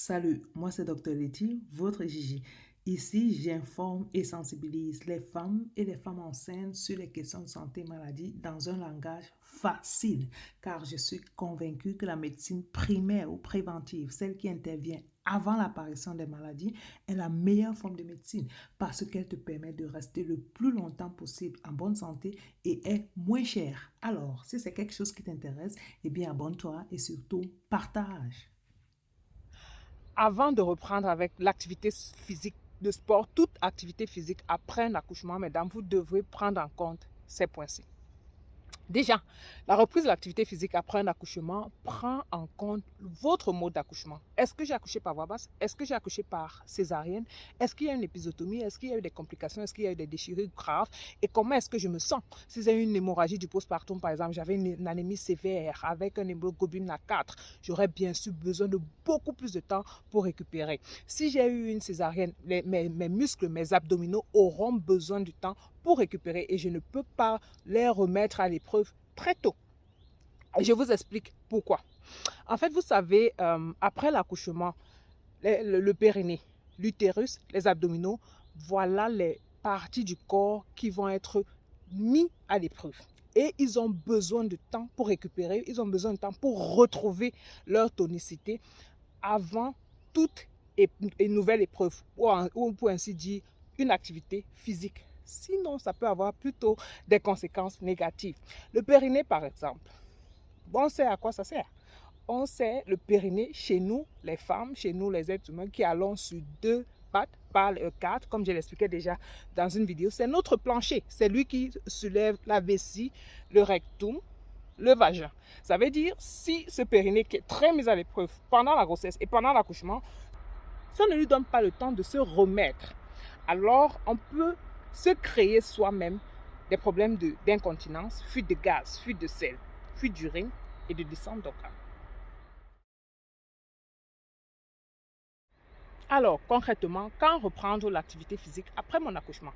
Salut, moi c'est Dr Letty, votre Gigi. Ici, j'informe et sensibilise les femmes et les femmes enceintes sur les questions de santé et maladie dans un langage facile, car je suis convaincue que la médecine primaire ou préventive, celle qui intervient avant l'apparition des maladies, est la meilleure forme de médecine parce qu'elle te permet de rester le plus longtemps possible en bonne santé et est moins chère. Alors, si c'est quelque chose qui t'intéresse, eh bien abonne-toi et surtout partage. Avant de reprendre avec l'activité physique, de sport, toute activité physique après un accouchement, mesdames, vous devrez prendre en compte ces points-ci. Déjà, la reprise de l'activité physique après un accouchement prend en compte votre mode d'accouchement. Est-ce que j'ai accouché par voie basse? Est-ce que j'ai accouché par césarienne? Est-ce qu'il y a une épisiotomie? Est-ce qu'il y a eu des complications? Est-ce qu'il y a eu des déchirures graves? Et comment est-ce que je me sens? Si j'ai eu une hémorragie du postpartum, par exemple, j'avais une anémie sévère avec un hémoglobine à 4, j'aurais bien sûr besoin de beaucoup plus de temps pour récupérer. Si j'ai eu une césarienne, mes muscles, mes abdominaux auront besoin du temps pour récupérer et je ne peux pas les remettre à l'épreuve très tôt. Et je vous explique pourquoi. En fait, vous savez, après l'accouchement, le périnée, l'utérus, les abdominaux, voilà les parties du corps qui vont être mis à l'épreuve. Et ils ont besoin de temps pour récupérer, ils ont besoin de temps pour retrouver leur tonicité avant toute nouvelle épreuve, ou pour ainsi dire, une activité physique. Sinon, ça peut avoir plutôt des conséquences négatives. Le périnée, par exemple, bon, on sait à quoi ça sert. On sait le périnée chez nous, les femmes, chez nous, les êtres humains qui allons sur deux pattes, pas quatre, comme je l'expliquais déjà dans une vidéo. C'est notre plancher. C'est lui qui soulève la vessie, le rectum, le vagin. Ça veut dire, si ce périnée qui est très mis à l'épreuve pendant la grossesse et pendant l'accouchement, ça ne lui donne pas le temps de se remettre. Alors, on peut se créer soi-même des problèmes d'incontinence, fuite de gaz, fuite de sel, fuite d'urine et de descente d'organes. Alors, concrètement, quand reprendre l'activité physique après mon accouchement?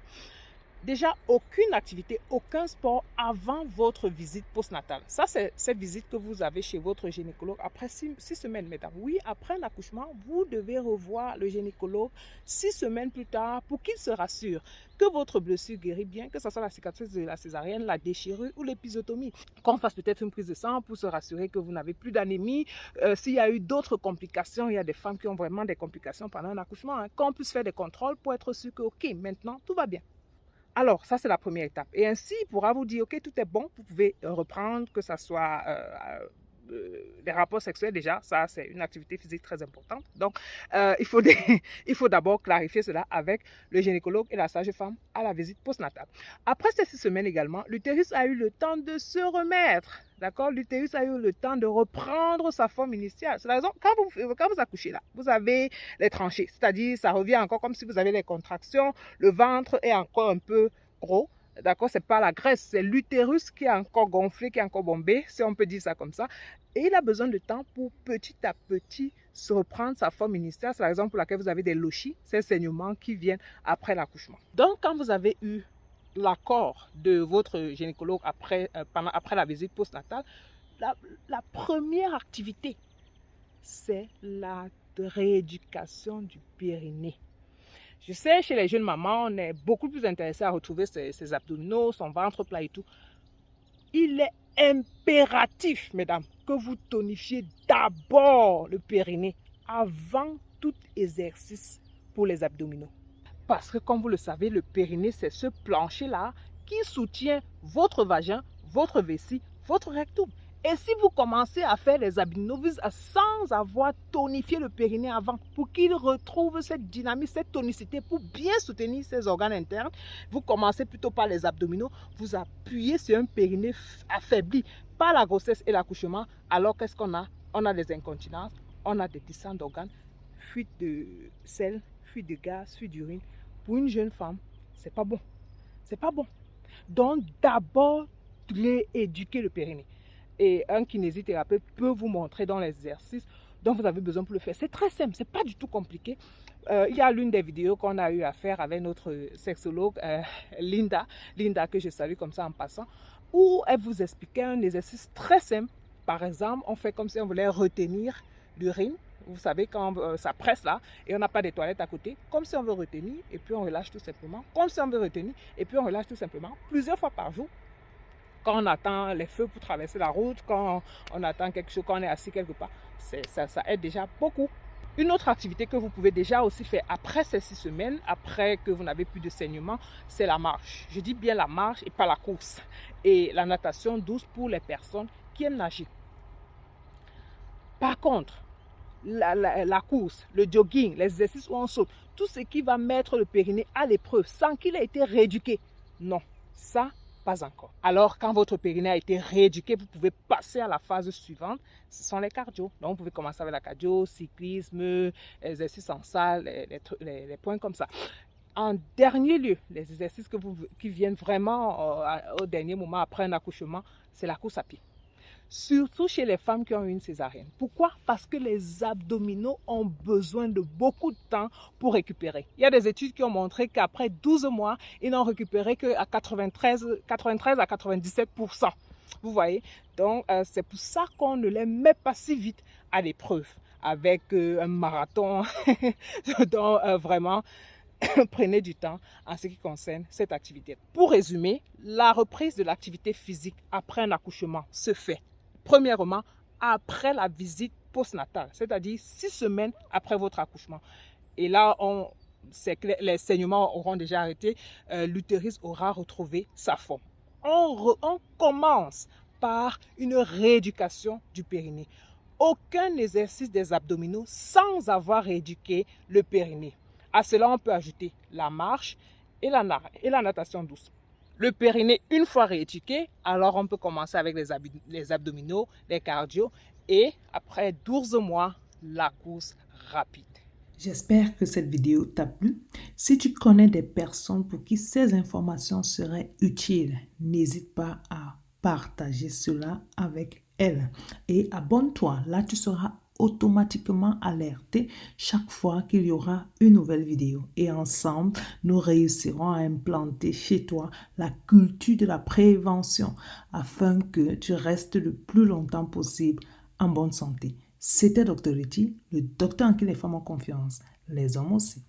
Déjà, aucune activité, aucun sport avant votre visite postnatale. Ça, c'est cette visite que vous avez chez votre gynécologue après 6 semaines, mesdames. Oui, après l'accouchement, vous devez revoir le gynécologue 6 semaines plus tard pour qu'il se rassure que votre blessure guérit bien, que ce soit la cicatrice de la césarienne, la déchirure ou l'épisiotomie. Qu'on fasse peut-être une prise de sang pour se rassurer que vous n'avez plus d'anémie. S'il y a eu d'autres complications, il y a des femmes qui ont vraiment des complications pendant un accouchement, qu'on puisse faire des contrôles pour être sûr que, OK, maintenant, tout va bien. Alors, ça, c'est la première étape. Et ainsi, il pourra vous dire, OK, tout est bon, vous pouvez reprendre, que ce soit les rapports sexuels déjà, ça, c'est une activité physique très importante. Donc, il faut d'abord clarifier cela avec le gynécologue et la sage-femme à la visite postnatale. Après ces 6 semaines également, l'utérus a eu le temps de se remettre. D'accord? L'utérus a eu le temps de reprendre sa forme initiale. C'est la raison, quand vous accouchez là, vous avez les tranchées, c'est-à-dire ça revient encore comme si vous avez les contractions, le ventre est encore un peu gros. D'accord, c'est pas la graisse, c'est l'utérus qui est encore gonflé, qui est encore bombé, si on peut dire ça comme ça. Et il a besoin de temps pour petit à petit se reprendre sa forme initiale. C'est la raison pour laquelle vous avez des lochies, ces saignements qui viennent après l'accouchement. Donc, quand vous avez eu l'accord de votre gynécologue après la visite postnatale, la première activité, c'est la rééducation du périnée. Je sais, chez les jeunes mamans, on est beaucoup plus intéressé à retrouver ses abdominaux, son ventre plat et tout. Il est impératif, mesdames, que vous tonifiez d'abord le périnée avant tout exercice pour les abdominaux. Parce que, comme vous le savez, le périnée, c'est ce plancher-là qui soutient votre vagin, votre vessie, votre rectum. Et si vous commencez à faire les abdominaux sans avoir tonifié le périnée avant, pour qu'il retrouve cette dynamique, cette tonicité, pour bien soutenir ses organes internes, vous commencez plutôt par les abdominaux, vous appuyez sur un périnée affaibli par la grossesse et l'accouchement. Alors qu'est-ce qu'on a? On a des incontinences, on a des descentes d'organes, fuite de sel, fuite de gaz, fuite d'urine. Pour une jeune femme, c'est pas bon. C'est pas bon. Donc, d'abord, éduquer le périnée. Et un kinésithérapeute peut vous montrer dans l'exercice dont vous avez besoin pour le faire. C'est très simple, c'est pas du tout compliqué. Il y a l'une des vidéos qu'on a eu à faire avec notre sexologue Linda, que je salue comme ça en passant, où elle vous expliquait un exercice très simple. Par exemple, on fait comme si on voulait retenir l'urine, Vous savez, quand ça presse là, et on n'a pas de toilettes à côté, comme si on veut retenir, et puis on relâche tout simplement, comme si on veut retenir, et puis on relâche tout simplement, plusieurs fois par jour. Quand on attend les feux pour traverser la route, quand on attend quelque chose, quand on est assis quelque part, ça aide déjà beaucoup. Une autre activité que vous pouvez déjà aussi faire après ces 6 semaines, après que vous n'avez plus de saignement, c'est la marche. Je dis bien la marche et pas la course. Et la natation douce pour les personnes qui aiment nager. Par contre, la course, le jogging, les exercices où on saute, tout ce qui va mettre le périnée à l'épreuve sans qu'il ait été rééduqué, non, ça, pas encore. Alors, quand votre périnée a été rééduqué, vous pouvez passer à la phase suivante, ce sont les cardio. Donc, vous pouvez commencer avec la cardio, cyclisme, exercices en salle, les points comme ça. En dernier lieu, les exercices qui viennent vraiment au dernier moment après un accouchement, c'est la course à pied. Surtout chez les femmes qui ont eu une césarienne. Pourquoi? Parce que les abdominaux ont besoin de beaucoup de temps pour récupérer. Il y a des études qui ont montré qu'après 12 mois, ils n'ont récupéré qu'à 93 à 97%. Vous voyez? Donc, c'est pour ça qu'on ne les met pas si vite à l'épreuve avec un marathon. Donc, vraiment, prenez du temps en ce qui concerne cette activité. Pour résumer, la reprise de l'activité physique après un accouchement se fait premièrement après la visite postnatale, c'est-à-dire 6 semaines après votre accouchement. Et là, les saignements auront déjà arrêté, l'utérus aura retrouvé sa forme. On commence par une rééducation du périnée. Aucun exercice des abdominaux sans avoir rééduqué le périnée. À cela, on peut ajouter la marche et la natation douce. Le périnée, une fois rééduqué, alors on peut commencer avec les abdominaux, les cardio et après 12 mois, la course rapide. J'espère que cette vidéo t'a plu. Si tu connais des personnes pour qui ces informations seraient utiles, n'hésite pas à partager cela avec elles. Et abonne-toi, là tu seras automatiquement alerté chaque fois qu'il y aura une nouvelle vidéo. Et ensemble, nous réussirons à implanter chez toi la culture de la prévention afin que tu restes le plus longtemps possible en bonne santé. C'était Dr. Ritchie, le docteur en qui les femmes ont confiance, les hommes aussi.